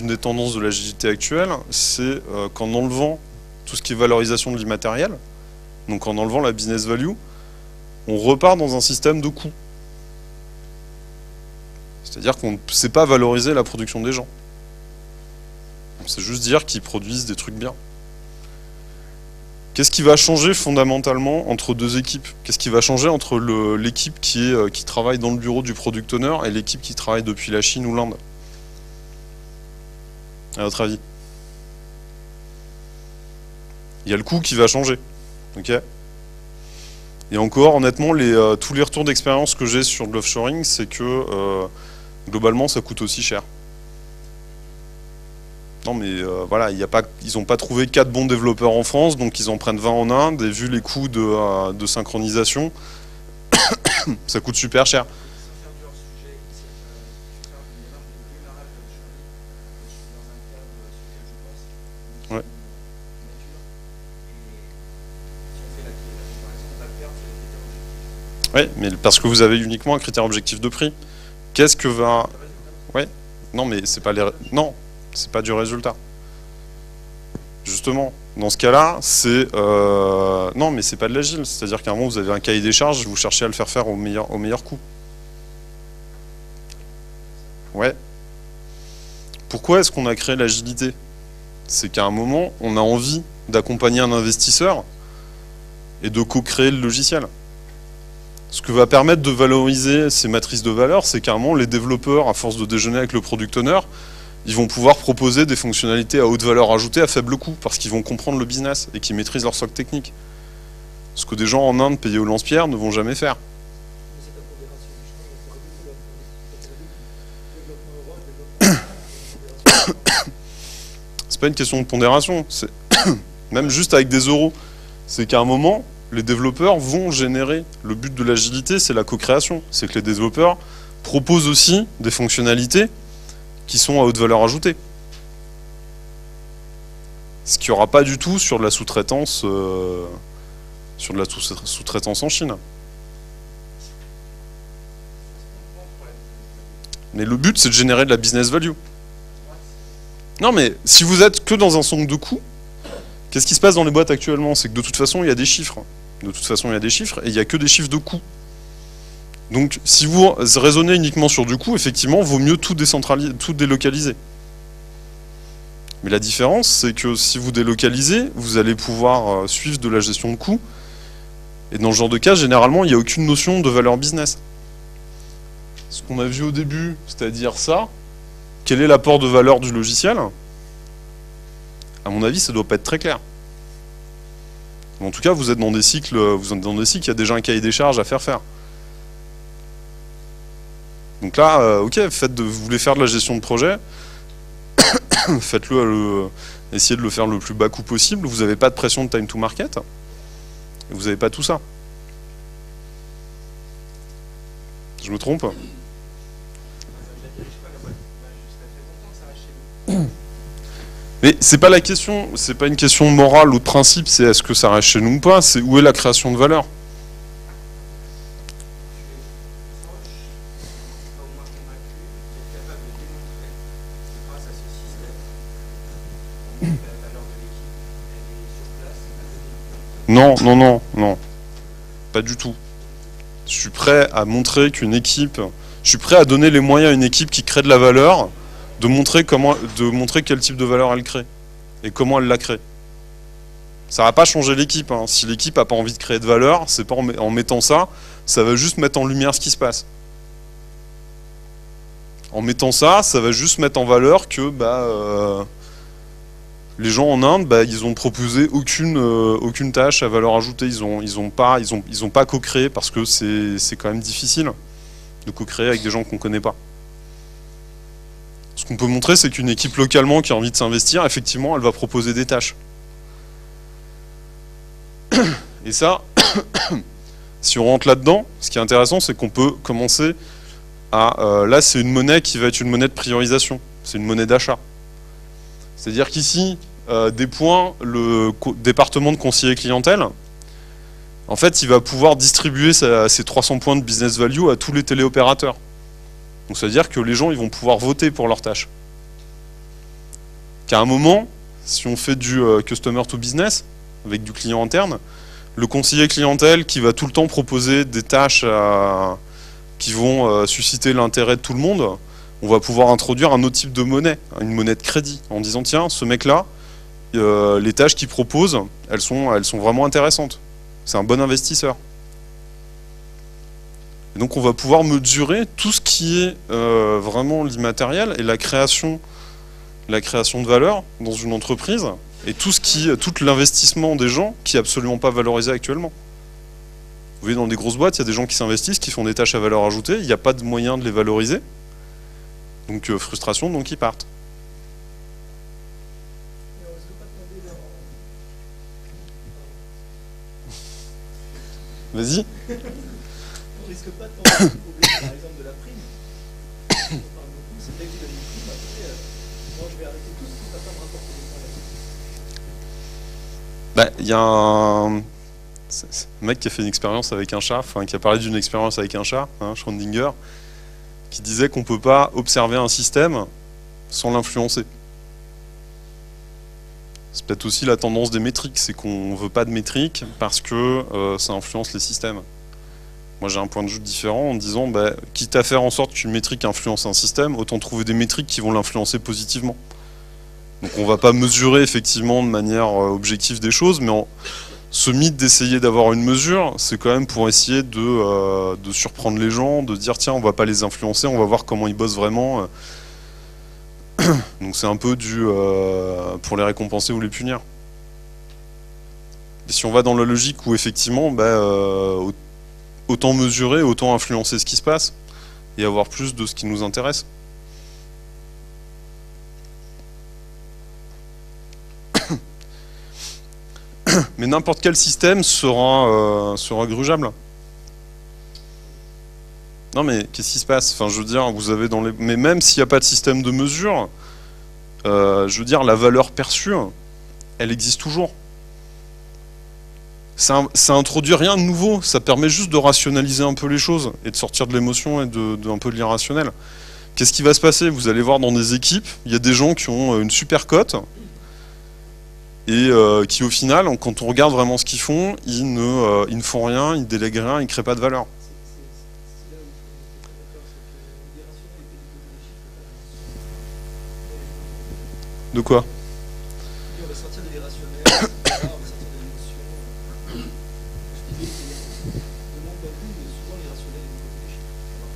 des tendances de l'agilité actuelle, c'est qu'en enlevant tout ce qui est valorisation de l'immatériel, donc en enlevant la business value, on repart dans un système de coûts. C'est-à-dire qu'on ne sait pas valoriser la production des gens. C'est juste dire qu'ils produisent des trucs bien. Qu'est-ce qui va changer fondamentalement entre deux équipes? Qu'est-ce qui va changer entre l'équipe qui travaille dans le bureau du product owner et l'équipe qui travaille depuis la Chine ou l'Inde? À votre avis? Il y a le coût qui va changer. Ok? Et encore, honnêtement, tous les retours d'expérience que j'ai sur de l'offshoring, c'est que globalement, ça coûte aussi cher. Non mais voilà, ils n'ont pas trouvé 4 bons développeurs en France, donc ils en prennent 20 en Inde, et vu les coûts de synchronisation, ça coûte super cher. Sans faire du hors-sujet, c'est faire une démarche de démarrage de l'offshoring. Je suis dans un cadre sur lequel je pense, Ouais. nature. Et si on fait la comparaison, on va le faire, c'est les critères objectifs. Oui, mais parce que vous avez uniquement un critère objectif de prix. Qu'est-ce que va... Ouais. Non mais c'est pas les... Non. C'est pas du résultat. Justement, dans ce cas-là, c'est... Non, mais c'est pas de l'agile. C'est-à-dire qu'à un moment, vous avez un cahier des charges, vous cherchez à le faire au meilleur coût. Ouais. Pourquoi est-ce qu'on a créé l'agilité? C'est qu'à un moment, on a envie d'accompagner un investisseur et de co-créer le logiciel. Ce que va permettre de valoriser ces matrices de valeur, c'est qu'à un moment, les développeurs, à force de déjeuner avec le product owner, ils vont pouvoir proposer des fonctionnalités à haute valeur ajoutée à faible coût, parce qu'ils vont comprendre le business et qu'ils maîtrisent leur socle technique. Ce que des gens en Inde payés au lance-pierre ne vont jamais faire. Mais c'est la pondération du change, c'est développement Europe, C'est pas une question de pondération, c'est même juste avec des euros. C'est qu'à un moment, les développeurs vont générer. Le but de l'agilité, c'est la co-création. C'est que les développeurs proposent aussi des fonctionnalités qui sont à haute valeur ajoutée. Ce qu'il n'y aura pas du tout sur de la sous-traitance en Chine. Mais le but, c'est de générer de la business value. Non, mais si vous êtes que dans un son de coûts, qu'est-ce qui se passe dans les boîtes actuellement? C'est que de toute façon, il y a des chiffres. De toute façon, il y a des chiffres et il n'y a que des chiffres de coûts. Donc si vous raisonnez uniquement sur du coût, effectivement, vaut mieux tout décentraliser, tout délocaliser. Mais la différence, c'est que si vous délocalisez, vous allez pouvoir suivre de la gestion de coûts. Et dans ce genre de cas, généralement, il n'y a aucune notion de valeur business. Ce qu'on a vu au début, c'est-à-dire ça, quel est l'apport de valeur du logiciel? À mon avis, ça ne doit pas être très clair. En tout cas, vous êtes dans des cycles, il y a déjà un cahier des charges à faire. Donc là, ok, vous voulez faire de la gestion de projet, faites-le, essayez de le faire le plus bas coût possible, vous n'avez pas de pression de time to market, et vous n'avez pas tout ça. Je me trompe? Mais c'est pas la question, c'est pas une question morale ou de principe, c'est est-ce que ça reste chez nous ou pas, c'est où est la création de valeur. Non, non, non, non, pas du tout. Je suis prêt à montrer qu'une équipe, je suis prêt à donner les moyens à une équipe qui crée de la valeur, de montrer quel type de valeur elle crée et comment elle la crée. Ça va pas changer l'équipe, hein. Si l'équipe a pas envie de créer de valeur, c'est pas en mettant ça, ça va juste mettre en lumière ce qui se passe. En mettant ça, ça va juste mettre en valeur que les gens en Inde, ils ont proposé aucune tâche à valeur ajoutée. Ils ont pas co-créé parce que c'est quand même difficile de co-créer avec des gens qu'on connaît pas. Ce qu'on peut montrer, c'est qu'une équipe localement qui a envie de s'investir, effectivement, elle va proposer des tâches. Et ça, si on rentre là-dedans, ce qui est intéressant, c'est qu'on peut commencer à... là, c'est une monnaie qui va être une monnaie de priorisation. C'est une monnaie d'achat. C'est-à-dire qu'ici, des points, le département de conseiller clientèle, en fait, il va pouvoir distribuer ses 300 points de business value à tous les téléopérateurs. Donc, c'est-à-dire que les gens, ils vont pouvoir voter pour leurs tâches. Qu'à un moment, si on fait du customer to business, avec du client interne, le conseiller clientèle qui va tout le temps proposer des tâches qui vont susciter l'intérêt de tout le monde, on va pouvoir introduire un autre type de monnaie, une monnaie de crédit, en disant tiens, ce mec-là, les tâches qu'il propose, elles sont vraiment intéressantes. C'est un bon investisseur. Et donc on va pouvoir mesurer tout ce qui est vraiment l'immatériel et la création de valeur dans une entreprise et tout l'investissement des gens qui est absolument pas valorisé actuellement. Vous voyez, dans des grosses boîtes, il y a des gens qui s'investissent, qui font des tâches à valeur ajoutée, il n'y a pas de moyen de les valoriser. Donc frustration, donc ils partent. Vas-y. On risque pas de tomber par exemple de la prime. On parle beaucoup, c'est dès que vous avez une prime, après, moi je vais arrêter tout ce qui ne va pas me rapporter des points. Il y a un mec qui a fait une expérience avec un chat, qui a parlé d'une expérience avec un chat, Schrödinger, qui disait qu'on ne peut pas observer un système sans l'influencer. C'est peut-être aussi la tendance des métriques, c'est qu'on ne veut pas de métriques parce que ça influence les systèmes. Moi j'ai un point de vue différent en disant, quitte à faire en sorte qu'une métrique influence un système, autant trouver des métriques qui vont l'influencer positivement. Donc on ne va pas mesurer effectivement de manière objective des choses, mais ce mythe d'essayer d'avoir une mesure, c'est quand même pour essayer de surprendre les gens, de dire tiens, on ne va pas les influencer, on va voir comment ils bossent vraiment. Donc c'est un peu pour les récompenser ou les punir. Et si on va dans la logique où effectivement, autant mesurer, autant influencer ce qui se passe, et avoir plus de ce qui nous intéresse. Mais n'importe quel système sera grugeable. Non mais qu'est-ce qui se passe? Enfin, je veux dire, vous avez mais même s'il n'y a pas de système de mesure, je veux dire, la valeur perçue, elle existe toujours. Ça introduit rien de nouveau, ça permet juste de rationaliser un peu les choses et de sortir de l'émotion et un peu de l'irrationnel. Qu'est-ce qui va se passer? Vous allez voir dans des équipes, il y a des gens qui ont une super cote et qui au final, quand on regarde vraiment ce qu'ils font, ils ne font rien, ils ne délèguent rien, ils ne créent pas de valeur. C'est là où De quoi? On va sortir de l'irrationnel, on va sortir de l'émotion. Je dis que demande beaucoup, mais souvent l'irrationnel est beaucoup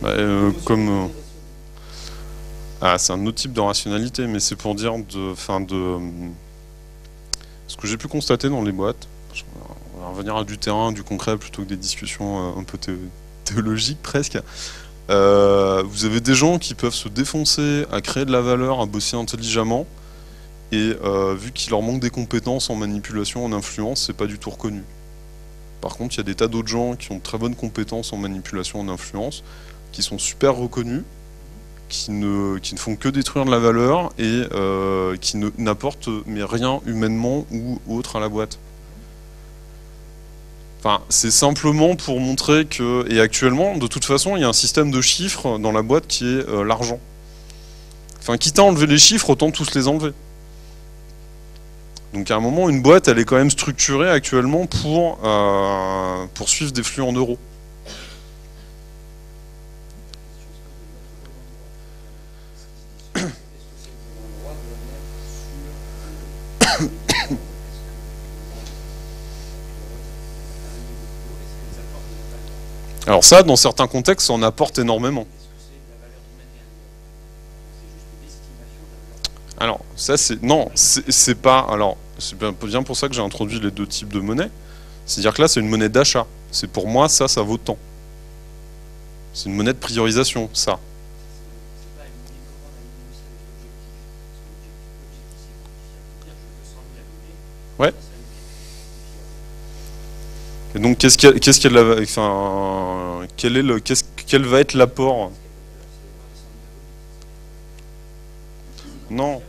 des chiffres. Comme... Ah, c'est un autre type de rationalité, mais c'est pour dire ce que j'ai pu constater dans les boîtes. On va revenir à du terrain, du concret, plutôt que des discussions un peu théologiques presque. Vous avez des gens qui peuvent se défoncer à créer de la valeur, à bosser intelligemment, et vu qu'il leur manque des compétences en manipulation, en influence, c'est pas du tout reconnu. Par contre, il y a des tas d'autres gens qui ont de très bonnes compétences en manipulation, en influence, qui sont super reconnus, qui ne font que détruire de la valeur et qui n'apportent mais rien humainement ou autre à la boîte. Enfin, c'est simplement pour montrer que, et actuellement, de toute façon, il y a un système de chiffres dans la boîte qui est l'argent. Enfin, quitte à enlever les chiffres, autant tous les enlever. Donc à un moment, une boîte, elle est quand même structurée actuellement pour suivre des flux en euros. Alors ça, dans certains contextes, ça en apporte énormément. Alors, ça c'est... Non, c'est pas... Alors, c'est bien pour ça que j'ai introduit les deux types de monnaie. C'est-à-dire que là, c'est une monnaie d'achat. C'est pour moi, ça vaut tant. C'est une monnaie de priorisation, ça. Ouais. Et donc, quel va être l'apport? Non.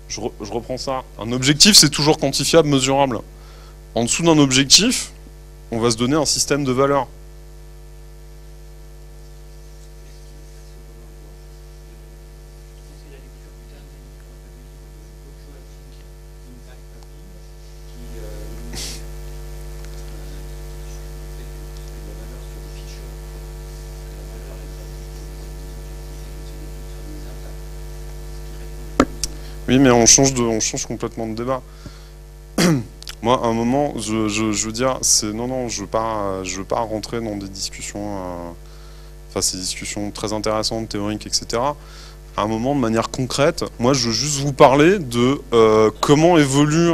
Je reprends ça. Un objectif, c'est toujours quantifiable, mesurable. En dessous d'un objectif, on va se donner un système de valeurs. Oui, mais on change complètement de débat. Moi, à un moment, je veux dire, non, je veux pas rentrer dans des discussions, ces discussions très intéressantes, théoriques, etc. À un moment, de manière concrète, moi, je veux juste vous parler de comment évolue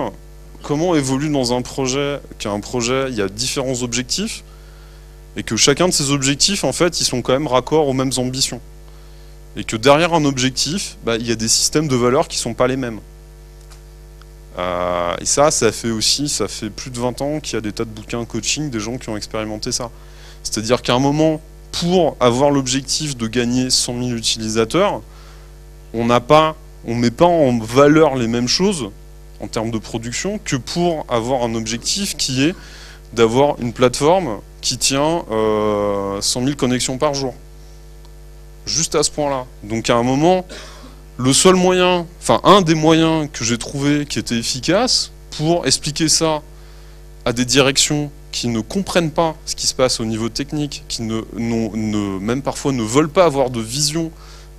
dans un projet, il y a différents objectifs, et que chacun de ces objectifs, en fait, ils sont quand même raccords aux mêmes ambitions. Et que derrière un objectif, il y a des systèmes de valeurs qui ne sont pas les mêmes. Et ça fait plus de 20 ans qu'il y a des tas de bouquins coaching, des gens qui ont expérimenté ça. C'est-à-dire qu'à un moment, pour avoir l'objectif de gagner 100 000 utilisateurs, on ne met pas en valeur les mêmes choses en termes de production que pour avoir un objectif qui est d'avoir une plateforme qui tient 100 000 connexions par jour. Juste à ce point-là. Donc à un moment, le seul moyen, un des moyens que j'ai trouvé qui était efficace pour expliquer ça à des directions qui ne comprennent pas ce qui se passe au niveau technique, qui même parfois ne veulent pas avoir de vision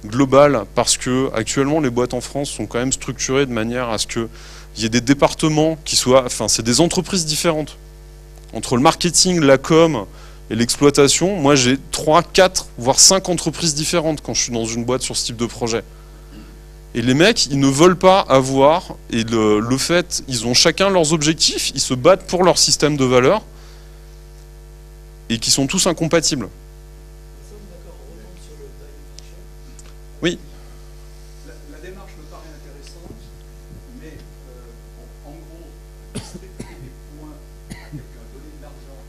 globale, parce que actuellement les boîtes en France sont quand même structurées de manière à ce qu'il y ait des départements qui soient, c'est des entreprises différentes. Entre le marketing, la com et l'exploitation, moi j'ai 3, 4, voire 5 entreprises différentes quand je suis dans une boîte sur ce type de projet. Et les mecs, ils ne veulent pas avoir, et le fait, ils ont chacun leurs objectifs, ils se battent pour leur système de valeurs, et qui sont tous incompatibles. Oui. La démarche me paraît intéressante, mais en gros, respecter les points à quelqu'un, donner de l'argent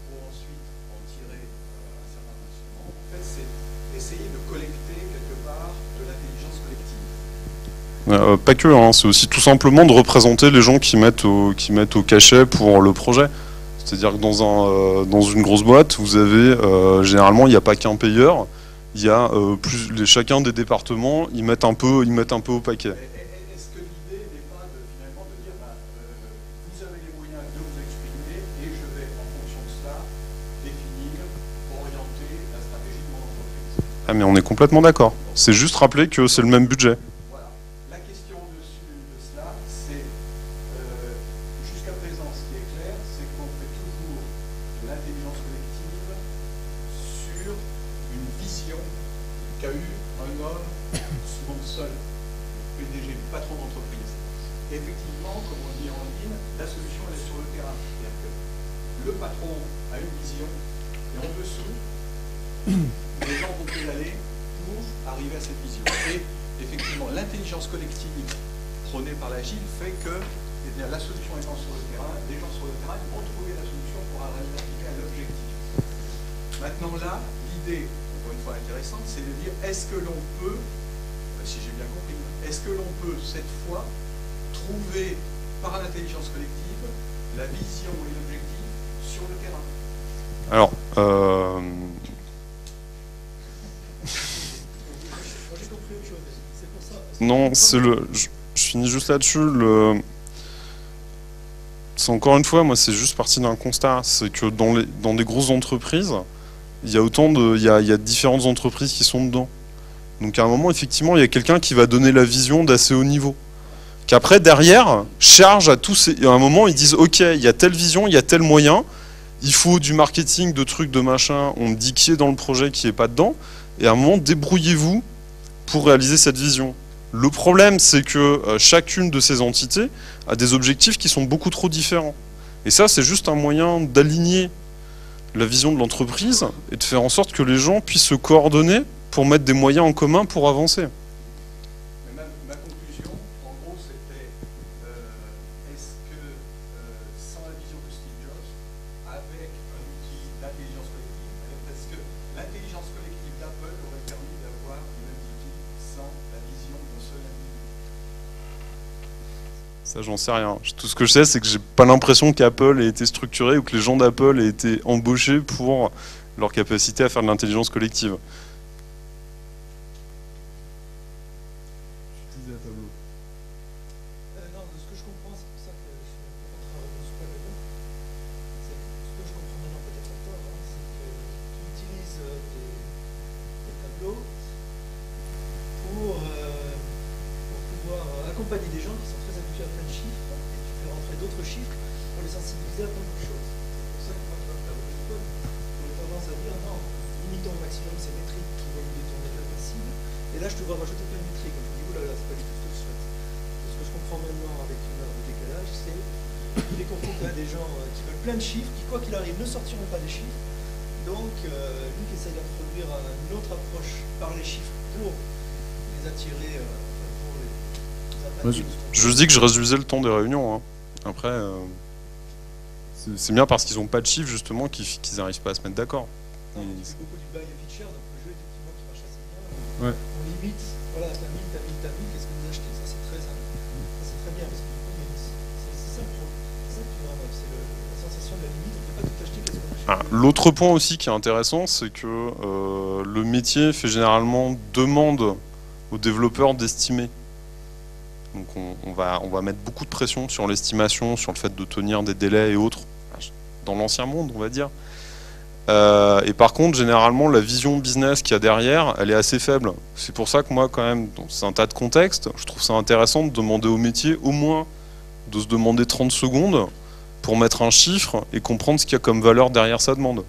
pour ensuite en tirer un certain maximum, en fait, c'est essayer de collecter quelque part de l'intelligence collective. Pas que, hein, c'est aussi tout simplement de représenter les gens qui mettent au cachet pour le projet. C'est-à-dire que dans une grosse boîte, vous avez généralement, il n'y a pas qu'un payeur, il y a chacun des départements, ils mettent un peu au paquet. Est-ce que l'idée n'est pas finalement de dire vous avez les moyens de vous exprimer et je vais en fonction de cela définir, orienter la stratégie de mon entreprise? Ah mais on est complètement d'accord. C'est juste rappeler que c'est le même budget. Voilà. La question dessus de cela, c'est jusqu'à présent, ce qui est clair, c'est qu'on fait toujours de l'intelligence collective sur une vision qu'a eu un homme, souvent seul, PDG, patron d'entreprise. Et effectivement, comme on dit en ligne, la solution elle est sur le terrain. C'est-à-dire que le patron a une vision et en dessous, les gens vont pédaler pour arriver à cette vision. Et effectivement, l'intelligence collective prônée par l'Agile fait que eh bien, la solution étant sur le terrain, les gens sur le terrain vont trouver la solution pour arriver à l'objectif. Maintenant là, l'idée, encore une fois intéressante, c'est de dire est-ce que l'on peut, si j'ai bien compris, est-ce que l'on peut cette fois trouver par l'intelligence collective la vision et l'objectif sur le terrain? Alors, Moi j'ai compris autre chose. C'est pour ça. non, c'est je finis juste là-dessus. C'est encore une fois, moi, c'est juste parti d'un constat. C'est que dans des grosses entreprises, il y a différentes entreprises qui sont dedans. Donc à un moment, effectivement, il y a quelqu'un qui va donner la vision d'assez haut niveau. Qu'après, derrière, charge à tous ces... Et à un moment, ils disent, OK, il y a telle vision, il y a tel moyen, il faut du marketing, de trucs, de machin, on me dit qui est dans le projet, qui est pas dedans, et à un moment, débrouillez-vous pour réaliser cette vision. Le problème, c'est que chacune de ces entités a des objectifs qui sont beaucoup trop différents. Et ça, c'est juste un moyen d'aligner la vision de l'entreprise et de faire en sorte que les gens puissent se coordonner pour mettre des moyens en commun pour avancer. Mais ma conclusion, en gros, c'était est-ce que sans la vision de Steve Jobs, avec un outil d'intelligence collective, est-ce que l'intelligence collective d'Apple aurait permis d'avoir les mêmes outils sans la vision d'un seul individu? Ça, j'en sais rien. Tout ce que je sais, c'est que j'ai pas l'impression qu'Apple ait été structuré ou que les gens d'Apple aient été embauchés pour leur capacité à faire de l'intelligence collective. Non, de ce que je comprends, c'est pour ça que je suis en train de revenir sur le point. C'est que ce que je comprends maintenant, peut-être à tort, hein, c'est que tu utilises des tableaux pour pouvoir accompagner des gens qui sont très habitués à plein de chiffres et tu fais rentrer d'autres chiffres pour les sensibiliser à plein de choses. C'est pour ça que moi, quand je fais du code, j'aurais tendance à dire non, limitons au maximum ces métriques qui vont nous détourner de la bonne cible. Et là, je te vois rajouter plein de métriques. Donc, je me dis, oulala, c'est pas du tout ce que je souhaite. Ce que je comprends maintenant avec une heure de décalage, c'est qu'il est confronté à des gens qui veulent plein de chiffres, qui, quoi qu'il arrive, ne sortiront pas des chiffres. Donc, lui qui essaie d'introduire une autre approche par les chiffres pour les attirer, pour les appâter. Je dis que je réduisais le temps des réunions. Hein. Après, c'est bien parce qu'ils n'ont pas de chiffres, justement, qu'ils n'arrivent pas à se mettre d'accord. C'est beaucoup du buy a feature, donc le jeu, effectivement, qui marche assez bien. Ouais. On limite, voilà, t'as mis, qu'est-ce que vous achetez? Ça, c'est très bien, parce que du coup, c'est ça que tu vois, c'est la sensation de la limite, on ne peut pas tout acheter, qu'est-ce qu'on achète? Ah, l'autre point aussi qui est intéressant, c'est que le métier fait généralement demande aux développeurs d'estimer. Donc on va mettre beaucoup de pression sur l'estimation, sur le fait de tenir des délais et autres, dans l'ancien monde, on va dire. Et par contre, généralement, la vision business qu'il y a derrière, elle est assez faible. C'est pour ça que moi, quand même, c'est un tas de contextes, je trouve ça intéressant de demander au métier, au moins, de se demander 30 secondes pour mettre un chiffre et comprendre ce qu'il y a comme valeur derrière sa demande.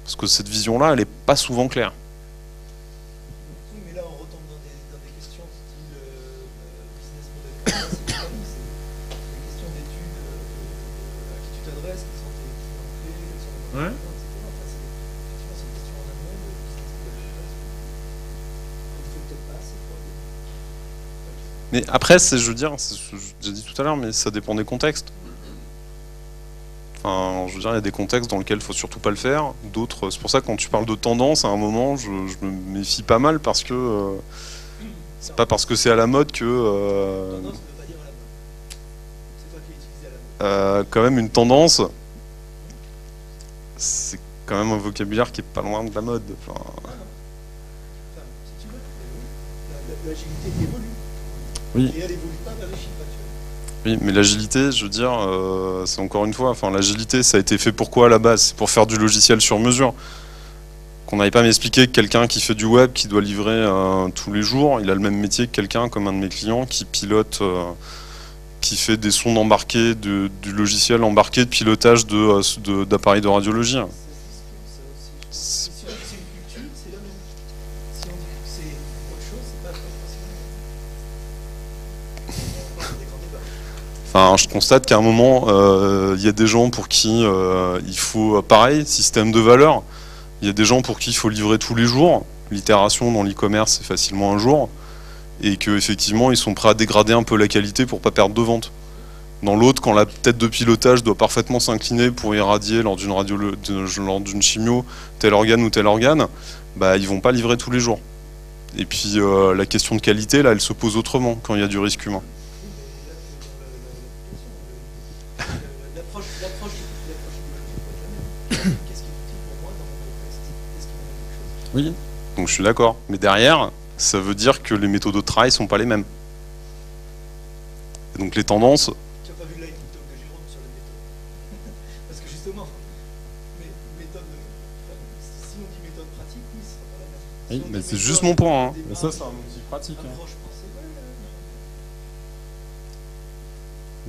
Parce que cette vision-là, elle n'est pas souvent claire. Oui, mais là, on retombe dans des questions style business model, c'est pas lui, c'est des questions d'études à qui tu t'adresses, qui sont tes clients clés, quels sont les Ouais. etc. Enfin, effectivement, c'est une question en amont de business model. On ne fait peut-être pas assez, quoi. Mais après, je veux dire, c'est ce que j'ai dit tout à l'heure, mais ça dépend des contextes. Enfin, je veux dire, il y a des contextes dans lesquels il faut surtout pas le faire. D'autres, c'est pour ça que quand tu parles de tendance, à un moment, je me méfie pas mal parce que c'est pas parce que c'est à la mode que Tendance ne veut pas dire à la mode. C'est toi qui l'as utilisé à la mode. quand même une tendance, c'est quand même un vocabulaire qui est pas loin de la mode. Enfin, Enfin, si tu veux, l'agilité évolue. oui. Et elle évolue pas vers les chiffres actuels. Oui, mais l'agilité, je veux dire, c'est encore une fois, enfin, l'agilité, ça a été fait pour quoi à la base? C'est pour faire du logiciel sur mesure. Qu'on n'aille pas m'expliquer que quelqu'un qui fait du web, qui doit livrer tous les jours, il a le même métier que quelqu'un comme un de mes clients qui pilote, qui fait des sondes embarquées, du logiciel embarqué de pilotage d'appareils de radiologie. Ça se discute, ça aussi. Je pense. Si on dit que c'est une culture, c'est la même. Si on dit que c'est autre chose, c'est pas forcément la même. Des grands débats. Enfin, je constate qu'à un moment, il y a des gens pour qui il faut, pareil, système de valeur. Il y a des gens pour qui il faut livrer tous les jours. L'itération dans l'e-commerce, c'est facilement un jour. Et qu'effectivement, ils sont prêts à dégrader un peu la qualité pour pas perdre de vente. Dans l'autre, quand la tête de pilotage doit parfaitement s'incliner pour irradier lors d'une chimio tel organe ou tel organe, bah, ils vont pas livrer tous les jours. Et puis la question de qualité, là, elle se pose autrement quand il y a du risque humain. L'approche idéologique n'est pas la même. Qu'est-ce qui est utile pour moi dans mon contexte? Est-ce qu'il y a quelque chose? Oui. Donc je suis d'accord. Mais derrière, ça veut dire que les méthodes de travail sont pas les mêmes. Et donc les tendances... Tu n'as pas vu le live TikTok de Jérôme sur les méthodes? Parce que justement, si on dit méthode pratique, oui, ce sera pas la même. Oui, Si on mais dit c'est méthode, juste mon point. Hein. démarche, Mais ça, c'est un outil pratique. Hein. approche pensée, ouais.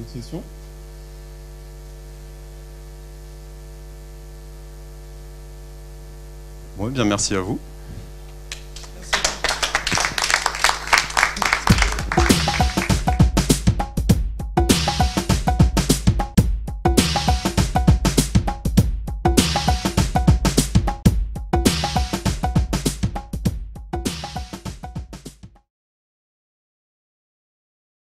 Autre question? Oui, bien merci à vous.